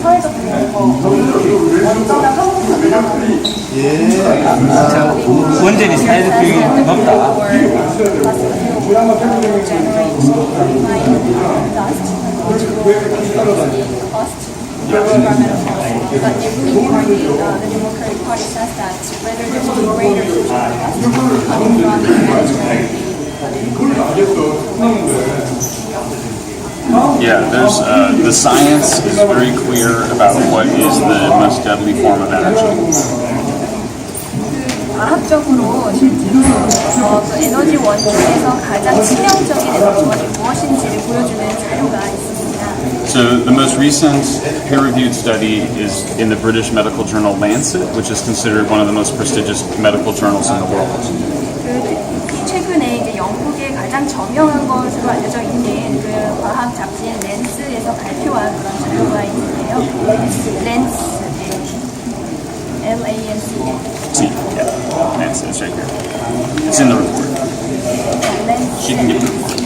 사회적 원전한 한국은 원전이 사회적 비용이 높다. But the ruling party, the Democratic Party, says that whether there will be greater social costs coming from the management. Yeah, there's the science is very clear about what is the most deadly form of energy. 과학적으로 실제로 그 에너지 원중에서 가장 치명적인 에너지 원이 무엇인지를 보여주는 자료가 있습니다. So the most recent peer-reviewed study is in the British medical journal Lancet, which is considered one of the most prestigious medical journals in the world. 그 최근에 이제 영국의 가장 저명한 것으로 알려져 있는 그 과학 잡지인 랜스에서 발표한 그런 자료가 있는데요. 랜스, L-A-N-C. Yeah, Lancet is right here. It's in the report. She can give the report.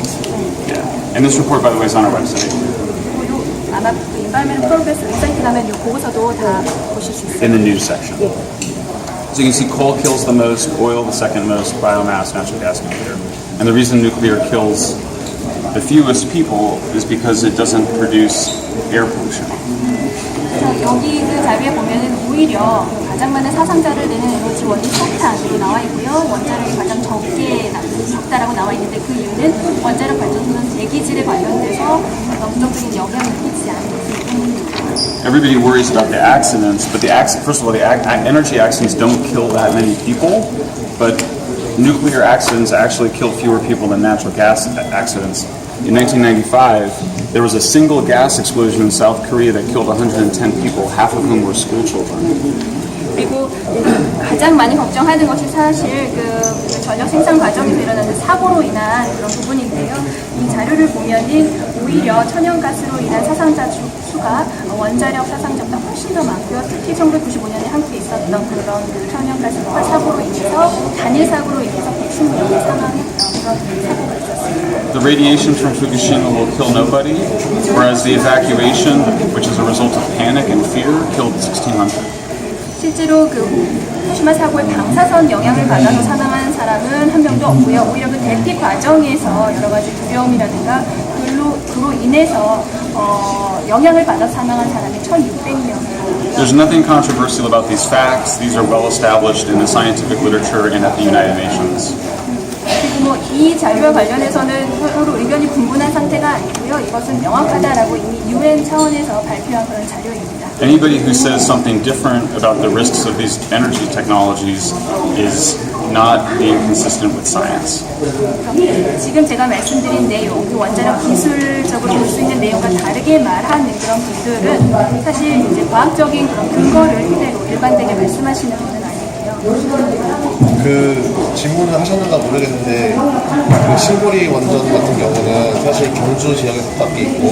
Yeah, and this report, by the way, is on our website. 아마 그 Environmental Progress 웹사이트 가면 이 보고서도 다 보실 수 있어요. In the news section. So you can see coal kills the most, oil the second most, biomass, natural gas, nuclear. And the reason nuclear kills the fewest people is because it doesn't produce air pollution. 여기 그 자료에 보면은 오히려 가장 많은 사상자를 내는 에너지 원이 석탄으로 나와 있고요. 원자력이 가장 적다라고 나와 있는데 그 이유는 원자력 발전소는 대기질에 관련돼서 부정적인 영향을 미치지 않는 때문입니다. Everybody worries about the accidents, but first of all, the energy accidents don't kill that many people, but nuclear accidents actually kill fewer people than natural gas accidents. In 1995, there was a single gas explosion in South Korea that killed 110 people, half of whom were school children. 그리고 가장 많이 걱정하는 것이 사실 그 전력 생산 과정에서 일어나는 사고로 인한 그런 부분인데요. 이 자료를 보면은 오히려 천연가스로 인한 사상자 수가 원자력 사상자보다 훨씬 더 많고요. 특히 1995년에 한국에 있었던 그런 그 천연가스 폭발 사고로 인해서 단일 사고로 인해서 120명이 사망했던 그런 사고가 있었습니다. The radiation from Fukushima will kill nobody, whereas the evacuation, which is a result of panic and fear, killed 1,600. 실제로 그 후쿠시마 사고의 방사선 영향을 받아서 사망한 사람은 한 명도 없고요. 오히려 그 대피 과정에서 여러 가지 두려움이라든가 그로 인해서 영향을 받아서 사망한 사람이 1,600명이에요. There's nothing controversial about these facts. These are well established in the scientific literature and at the United Nations. 그리고 이 자료와 관련해서는 서로 의견이 분분한 상태가 아니고요. 이것은 명확하다라고 이미 UN 차원에서 발표한 그런 자료입니다. Anybody who says something different about the risks of these energy technologies is not being consistent with science. 지금 제가 말씀드린 내용, 그 원자력 기술적으로 볼 수 있는 내용과 다르게 말하는 그런 분들은 사실 이제 과학적인 그런 근거를 그대로 일반되게 말씀하시는 분은 아니고요. 그 질문을 하셨는가 모르겠는데 그 신고리 원전 같은 경우는 사실 경주 지역에 속박해 있고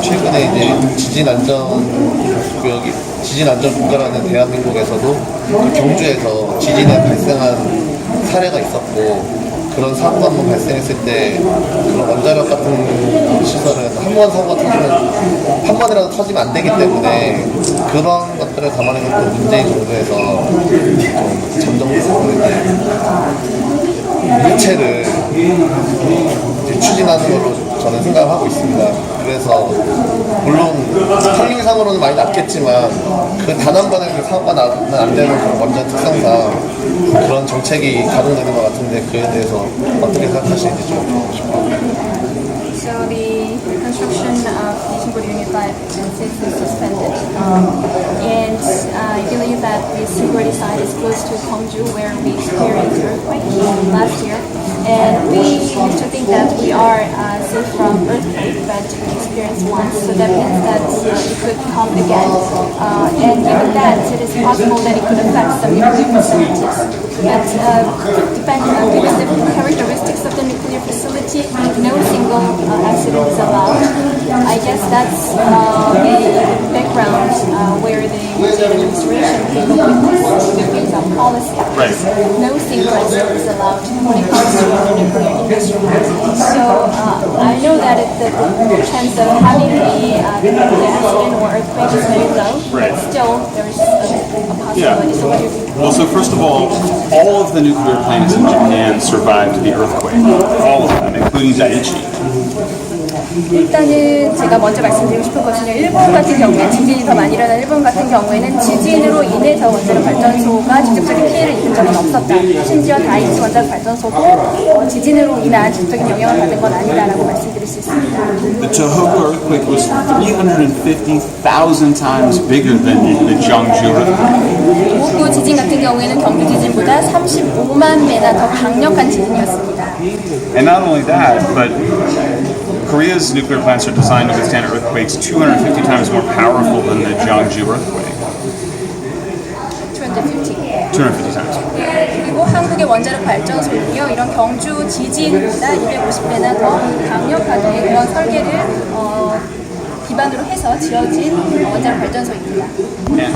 최근에 이제 지진 안전 국가라는 대한민국에서도 그 경주에서 지진이 발생한 사례가 있었고 그런 사고가 한번 발생했을 때 그런 원자력 같은 시설은 한 번 사고가 터지면 한 번이라도 터지면 안 되기 때문에 그런 것들을 감안해서 또 문재인 정부에서 좀 잠정적으로 이제 해체를 이제 추진하는 걸로 저는 생각을 하고 있습니다. 그래서 물론 확률상으로는 많이 낮겠지만 그 단 한 번의 그 사고가 나면 안 되는 그런 원전 특성상 그런 정책이 가동되는 것 같은데 그에 대해서 어떻게 생각하시는지 좀 듣고 싶어요. So the construction of the Single Unit 5 is suspended, and I believe that the Single site is close to Gwangju, where we experienced earthquake last year, and we used to think that we are safe from earthquake, but we experienced once, so that means that it could come again, and given that it is possible that it could affect some nuclear facilities, but given the characteristics of the nuclear facility, no single accident is allowed. I guess that's a background where the administration came up with this policy. Right. No single resident is allowed when it comes to the nuclear industry. So I know that the chance of having a accident or earthquake is very low. Right. But still, there's a possibility. So what do you think? Well, so first of all of the nuclear plants in Japan survived the earthquake. All of them, including Daiichi. 일단은 제가 먼저 말씀드리고 싶은 것은요. 일본 같은 경우에 지진이 더 많이 일어나는 일본 같은 경우에는 지진으로 인해서 원자력 발전소가 직접적인 피해를 입은 적은 없었다. 심지어 다이치 원자력 발전소도 지진으로 인한 직접적인 영향을 받은 건 아니다라고 말씀드릴 수 있습니다. The Tohoku earthquake was 350,000 times bigger than the Jeongju earthquake. 도호쿠 지진 같은 경우에는 경주 지진보다 35만 배나 더 강력한 지진이었습니다. And not only that, but Korea's nuclear plants are designed to withstand earthquakes 250 times more powerful than the Jeongju earthquake. 250. 250 times. 그리고 한국의 원자력 발전소는요, 이런 경주 지진보다 250배나 더 강력하게 그런 설계를 기반으로 해서 지어진 원자력 발전소입니다.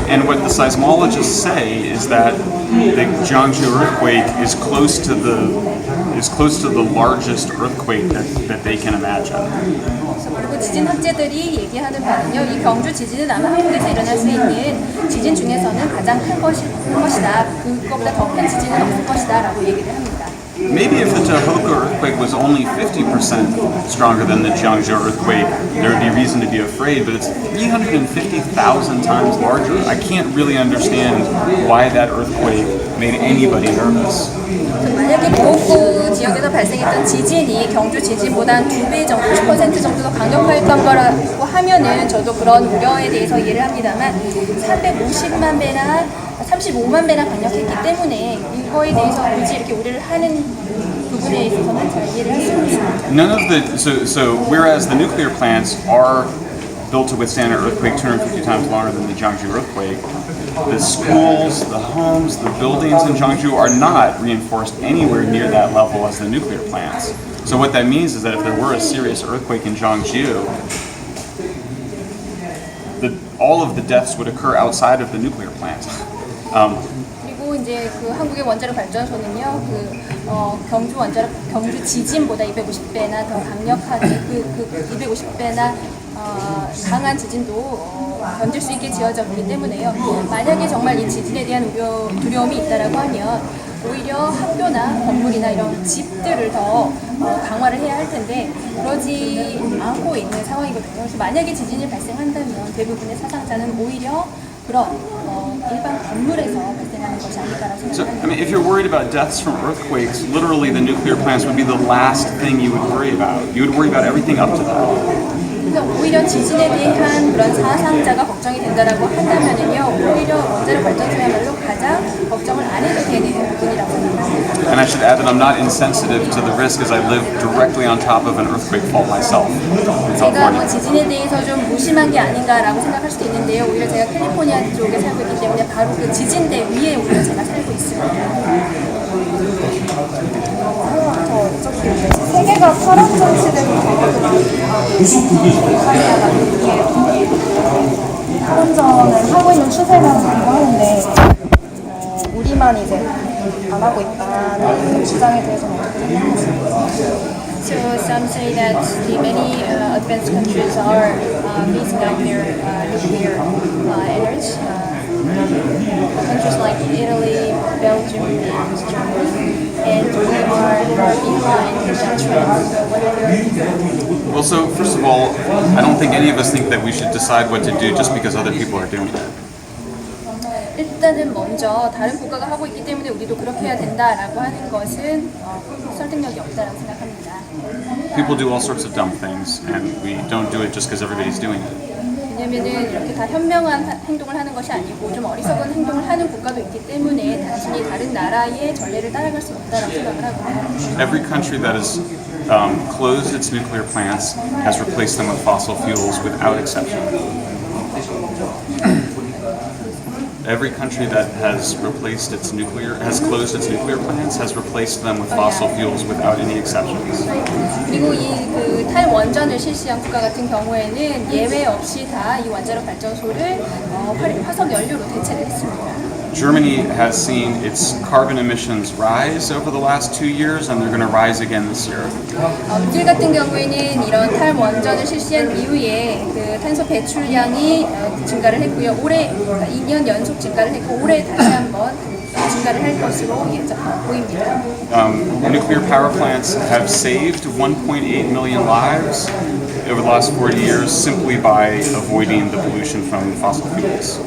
And what the seismologists say is that the Jeongju earthquake is close to the largest earthquake that they can imagine. 그리고 지진 학자들이 얘기하는 바는요, 이 경주 지진은 아마 한국에서 일어날 수 있는 지진 중에서는 가장 큰 것이다. 그것보다 더 큰 지진은 없을 것이다라고 얘기를 합니다. Maybe if the Tohoku earthquake was only 50% stronger than the Jeongju earthquake, there would be reason to be afraid, but it's 350,000 times larger. I can't really understand why that earthquake made anybody nervous. 만약에 도호쿠 지역에서 발생했던 지진이 경주 지진보다 한 2배 정도, 10% 정도 더 강력했던 거라고 하면은 저도 그런 우려에 대해서 이해를 합니다만 350만 배나 35만 배나 강력했기 때문에 이거에 대해서 굳이 이렇게 우려를 하는 부분에 있어서는 잘 이해를 할 수 없습니다. None of the so whereas the nuclear plants are built to withstand an earthquake 250 times longer than the Jeongju earthquake, the schools, the homes, the buildings in Jeongju are not reinforced anywhere near that level as the nuclear plants. So what that means is that if there were a serious earthquake in Jeongju, all of the deaths would occur outside of the nuclear plant. 그리고 이제 그 한국의 원자력 발전소는요, 경주 지진보다 250배나 더 강력하게 그 250배나 강한 지진도 견딜 수 있게 지어졌기 때문에요. 만약에 정말 이 지진에 대한 두려움이 있다라고 하면 오히려 학교나 건물이나 이런 집들을 더 강화를 해야 할 텐데 그러지 않고 있는 상황이거든요. 그래서 만약에 지진이 발생한다면 대부분의 사상자는 오히려 그런 일반 건물에서 발생하는 것이 아닐까라고 So, 생각합니다. I mean, if you're worried about deaths from earthquakes, literally the nuclear plants would be the last thing you would worry about. You would worry about everything up to that. 그래서 오히려 지진에 대한 그런 사상자가 걱정이 된다라고 한다면은요, 오히려 원자력 발전소야말로 가장 걱정을 안 해도 되는 부분이라고 생각합니다. And I should add that I'm not insensitive to the risk as I live directly on top of an earthquake fault myself in 제가 뭐 California. 지진에 대해서 좀 무심한 게 아닌가라고 생각할 수도 있는데요. 오히려 제가 캘리포니아 쪽에 살고 있기 때문에 바로 그 지진대 위에 오히려 제가 살고 있습니다. 세계가 탈원전시대로 탈원전을 하고 있는 추세라고 하는데 우리만 이제 안 하고 있다는 주장에 대해서는 어떻게 생각하세요? So some say that the many advanced countries are phasing out their nuclear energy. Countries like Italy, Belgium, and Germany, and we are far behind that trend. So what are your views? Well, so first of all, I don't think any of us think that we should decide what to do just because other people are doing it. 일단은 먼저 다른 국가가 하고 있기 때문에 우리도 그렇게 해야 된다라고 하는 것은 설득력이 없다라고 생각합니다. People do all sorts of dumb things, and we don't do it just because everybody's doing it. 왜냐면은 이렇게 다 현명한 행동을 하는 것이 아니고 좀 어리석은 행동을 하는 국가도 있기 때문에 단순히 다른 나라의 전례를 따라갈 수 없다라고 생각을 하고 Every country that has closed its nuclear plants has replaced them with fossil fuels without exception. Every country that has closed its nuclear plants has replaced them with fossil fuels without any exceptions. 그리고 이 그 탈원전을 실시한 국가 같은 경우에는 예외 없이 다 이 원자력 발전소를 화석 연료로 대체를 했습니다. Germany has seen its carbon emissions rise over the last 2 years, and they're going to rise again this year. 독일 같은 경우에는 이런 탈원전을 실시한 이후에 그 탄소 배출량이 증가를 했고요. 올해 2년 연속 증가를 했고 올해 다시 한번 증가를 할 것으로 보입니다. Nuclear power plants have saved 1.8 million lives over the last 40 years simply by avoiding the pollution from fossil fuels.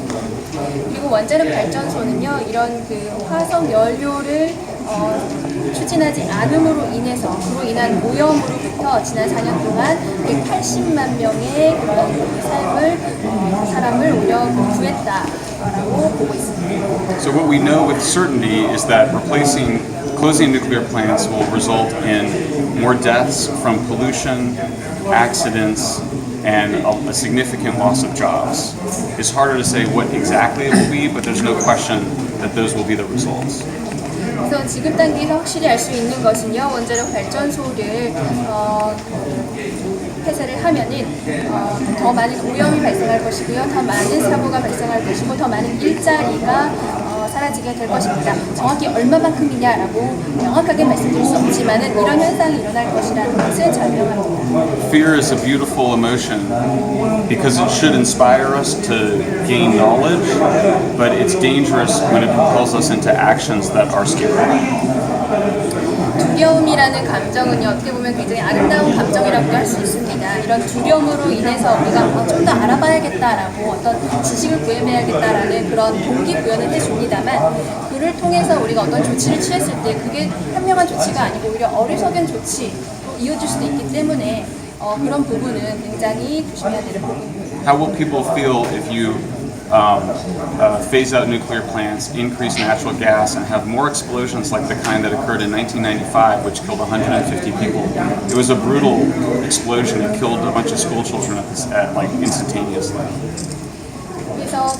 그리고 원자력 발전소는요, 이런 그 화석 연료를 추진하지 않음으로 인해서 그로 인한 오염으로부터 지난 4년 동안 180만 명의 사람을 오히려 구했다라고 보고 있습니다. So what we know with certainty is that closing nuclear plants will result in more deaths from pollution, accidents, and a significant loss of jobs. It's harder to say what exactly it will be, but there's no question that those will be the results. 그래서 지금 단계에서 확실히 알 수 있는 것은요, 원자력 발전소를 폐쇄를 하면은 더 많은 오염이 발생할 것이고요, 더 많은 사고가 발생할 것이고, 더 많은 일자리가 사라지게 될 것입니다. 정확히 얼마만큼이냐라고 명확하게 말씀드릴 수 없지만은 이런 현상이 일어날 것이라는 것은 잘 명합니다. Fear is a beautiful emotion because it should inspire us to gain knowledge, but it's dangerous when it propels us into actions that are scary. 두려움이라는 감정은요, 어떻게 보면 굉장히 아름다운 감정이라고 할 수 있습니다. 이런 두려움으로 인해서 우리가 좀 더 알아봐야겠다라고 어떤 지식을 구해봐야겠다라는 그런 동기부여는 해줍니다만, 그를 통해서 우리가 어떤 조치를 취했을 때 그게 현명한 조치가 아니고 오히려 어리석은 조치로 이어질 수도 있기 때문에 그런 부분은 굉장히 조심해야 될 부분입니다. How will people feel if you phase out nuclear plants, increase natural gas, and have more explosions like the kind that occurred in 1995, which killed 150 people? It was a brutal explosion. It killed a bunch of school children instantaneously. 그래서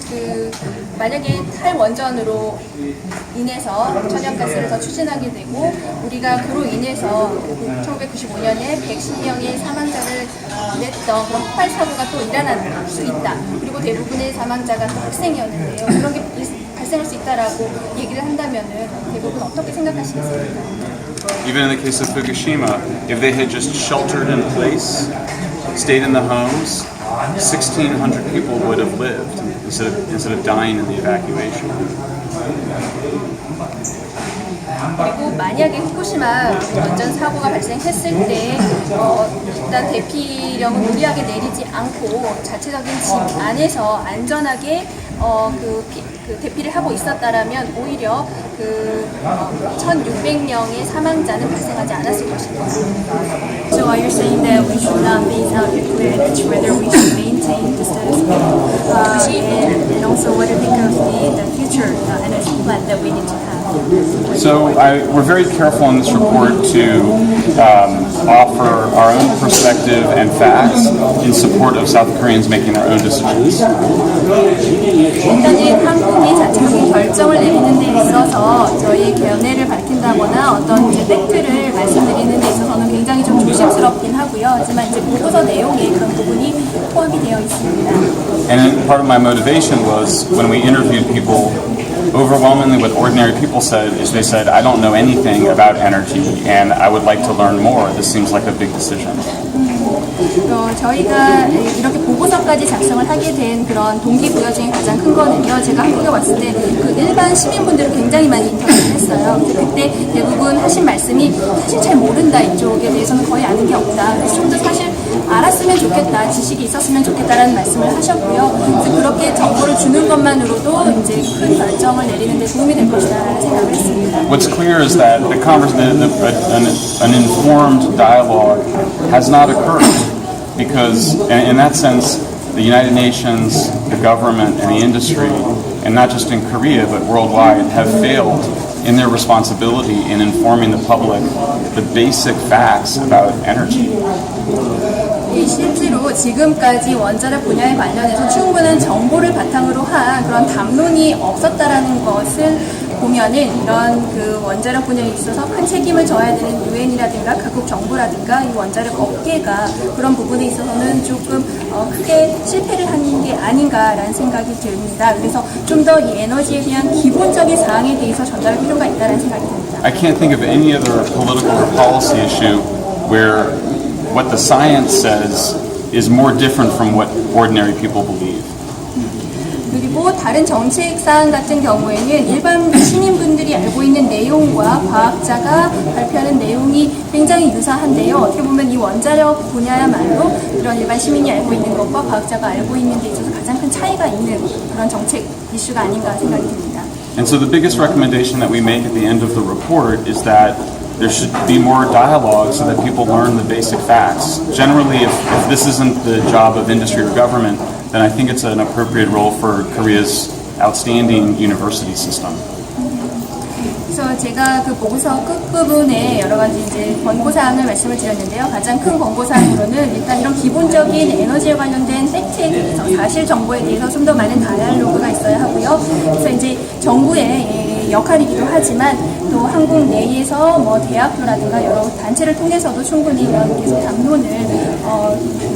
만약에 탈원전으로 인해서 천연가스를 더 추진하게 되고 우리가 그로 인해서 1995년에 110명의 사망자를 냈던 그런 폭발 사고가 또 일어날 수 있다. 그리고 대부분의 사망자가 또 학생이었는데요. 그런 게 발생할 수 있다라고 얘기를 한다면은 대부분 어떻게 생각하시겠습니까? Even in the case of Fukushima, if they had just sheltered in place, stayed in the homes, 1,600 people would have lived instead of dying in the evacuation. 그리고 만약에 후쿠시마 원전 사고가 발생했을 때 일단 대피령을 무리하게 내리지 않고 자체적인 집 안에서 안전하게 대피를 하고 있었다라면 오히려 1,600명의 사망자는 발생하지 않았을 것입니다. So are you saying that we should not phase out nuclear energy, whether we should maintain the status quo? And also what do you think of the future energy plan that we need to have? So we're very careful in this report to offer our own perspective and facts in support of South Koreans making their own decisions. 일단은 한국이 자체적인 결정을 내리는 데 있어서 저희의 견해를 밝힌다거나 어떤 이제 팩트를 말씀드리는 데 있어서는 굉장히 좀 조심스럽긴 하고요. 하지만 이제 보고서 내용에 그런 부분이 포함이 되어 있습니다. And part of my motivation was when we interviewed people, overwhelmingly what ordinary people said is they said, I don't know anything about energy and I would like to learn more. This seems like a big decision. 저희가 이렇게 보고서까지 작성을 하게 된 그런 동기부여 중에 가장 큰 거는요. 제가 한국에 왔을 때 그 일반 시민분들을 굉장히 많이 인터뷰를 했어요. 그때 대부분 하신 말씀이 사실 잘 모른다, 이쪽에 대해서는 거의 아는 게 없다. 그래서 좀 더 사실 알았으면 좋겠다, 지식이 있었으면 좋겠다라는 말씀을 하셨고요. 그래서 그렇게 정보를 주는 것만으로도 이제 큰 결정을 내리는 데 도움이 될 것이다라는 생각을 했습니다. What's clear is that an informed dialogue has not occurred because, in that sense, the United Nations, the government, and the industry, and not just in Korea but worldwide, have failed in their responsibility in informing the public the basic facts about energy. 이 실제로 지금까지 원자력 분야에 관련해서 충분한 정보를 바탕으로 한 그런 담론이 없었다라는 것을 보면은 이런 그 원자력 분야에 있어서 큰 책임을 져야 되는 유엔이라든가 각국 정부라든가 이 원자력 업계가 그런 부분에 있어서는 조금 크게 실패를 한 게 아닌가라는 생각이 듭니다. 그래서 좀 더 이 에너지에 대한 기본적인 사항에 대해서 전달할 필요가 있다는 생각이 듭니다. I can't think of any other political or policy issue where what the science says is more different from what ordinary people believe. 그리고 다른 정책 사안 같은 경우에는 일반 시민분들이 알고 있는 내용과 과학자가 발표하는 내용이 굉장히 유사한데요. 어떻게 보면 이 원자력 분야야말로 이런 일반 시민이 알고 있는 것과 과학자가 알고 있는 데 있어서 가장 큰 차이가 있는 그런 정책 이슈가 아닌가 생각이 듭니다. And so the biggest recommendation that we make at the end of the report is that there should be more dialogue so that people learn the basic facts. Generally, if this isn't the job of industry or government, then I think it's an appropriate role for Korea's outstanding university system. 그래서 제가 그 보고서 끝부분에 여러 가지 이제 권고사항을 말씀을 드렸는데요. 가장 큰 권고사항으로는 일단 이런 기본적인 에너지에 관련된 팩트에 대해서 사실 정보에 대해서 좀 더 많은 다이알로그가 있어야 하고요. 그래서 이제 정부의 역할이기도 하지만 또 한국 내에서 뭐 대학교라든가 여러 단체를 통해서도 충분히 이런 계속 담론을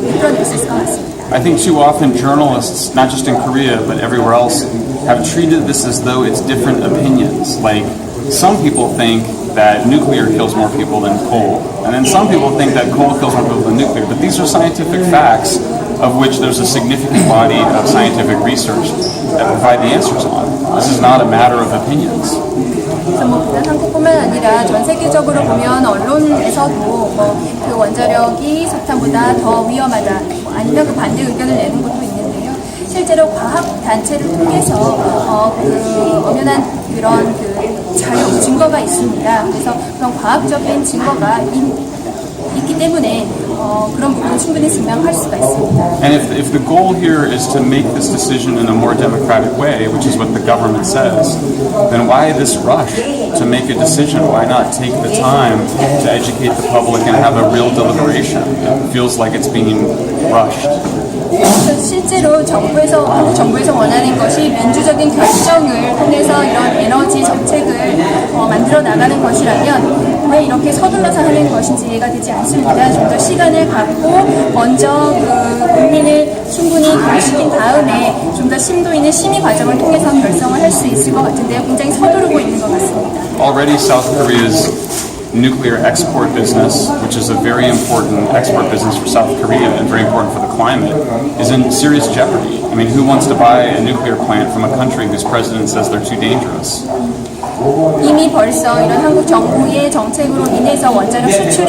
이끌어낼 수 있을 것 같습니다. I think too often journalists, not just in Korea but everywhere else, have treated this as though it's different opinions. Like some people think that nuclear kills more people than coal, and then some people think that coal kills more people than nuclear. But these are scientific facts of which there's a significant body of scientific research that provide the answers on. This is not a matter of opinions. 그래서 뭐 비단 한국뿐만 아니라 전 세계적으로 보면 언론에서도 뭐 그 원자력이 석탄보다 더 위험하다, 뭐 아니면 그 반대 의견을 내는 것도 있는데요. 실제로 과학 단체를 통해서 그 엄연한 그런 그 자료 증거가 있습니다. 그래서 그런 과학적인 증거가 있기 때문에 그런 부분을 충분히 증명할 수가 있습니다. And if the goal here is to make this decision in a more democratic way, which is what the government says, then why this rush to make a decision? Why not take the time to educate the public and have a real deliberation? It feels like it's being rushed. 실제로 한국 정부에서 원하는 것이 민주적인 결정을 통해서 이런 에너지 정책을 만들어 나가는 것이라면 왜 이렇게 서둘러서 하는 것인지 이해가 되지 않습니다. 좀 더 시간을 갖고 먼저 그 국민을 충분히 교육시킨 다음에 좀 더 심도 있는 심의 과정을 통해서 결정을 할 수 있을 것 같은데요. 굉장히 서두르고 있는 것 같습니다. Already South Korea's nuclear export business, which is a very important export business for South Korea and very important for the climate, is in serious jeopardy. I mean, who wants to buy a nuclear plant from a country whose president says they're too dangerous? 이미 벌써 이런 한국 정부의 정책으로 인해서 원자력 수출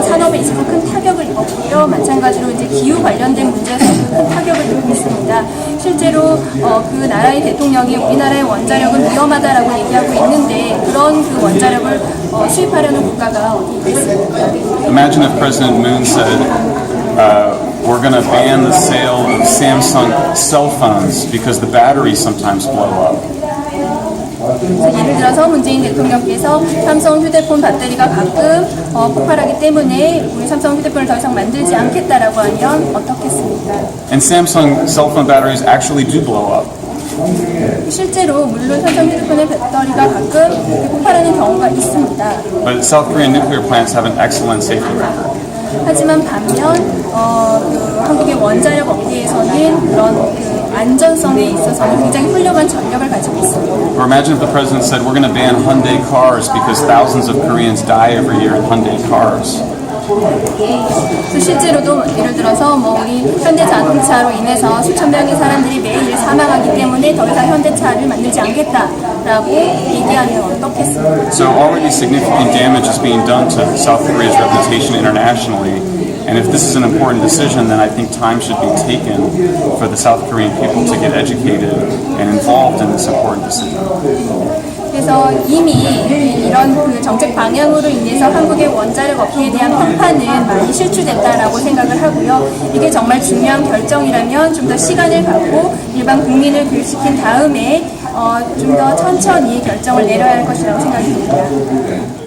산업에 있어서 큰 타격을 입었고요. 마찬가지로 이제 기후 관련된 문제에서도 큰 타격을 입고 있습니다. 실제로 그 나라의 대통령이 우리나라의 원자력은 위험하다라고 얘기하고 있는데 그런 그 원자력을 수입하려는 국가가 어디 있습니까? Imagine if President Moon said, we're going to ban the sale of Samsung cell phones because the batteries sometimes blow up. 예를 들어서 문재인 대통령께서 삼성 휴대폰 배터리가 가끔 폭발하기 때문에 우리 삼성 휴대폰을 더 이상 만들지 않겠다라고 하면 어떻겠습니까? And Samsung cell phone batteries actually do blow up. 실제로 물론 삼성 휴대폰의 배터리가 가끔 폭발하는 경우가 있습니다. But South Korean nuclear plants have an excellent safety record. 하지만 반면 그 한국의 원자력 업계에서는 그런 그 안전성에 있어서는 굉장히 훌륭한 전력을 가지고 있습니다. Or imagine if the president said, we're going to ban Hyundai cars because thousands of Koreans die every year in Hyundai cars. 실제로도 예를 들어서 뭐 우리 현대자동차로 인해서 수천 명의 사람들이 매일 사망하기 때문에 더 이상 현대차를 만들지 않겠다라고 얘기하면 어떻겠습니까? So already significant damage is being done to South Korea's reputation internationally. And if this is an important decision, then I think time should be taken for the South Korean people to get educated and involved in this important decision. 그래서 이미 이런 그 정책 방향으로 인해서 한국의 원자력 업계에 대한 평판은 많이 실추됐다라고 생각을 하고요. 이게 정말 중요한 결정이라면 좀 더 시간을 갖고 일반 국민을 교육시킨 다음에 좀 더 천천히 결정을 내려야 할 것이라고 생각이 듭니다.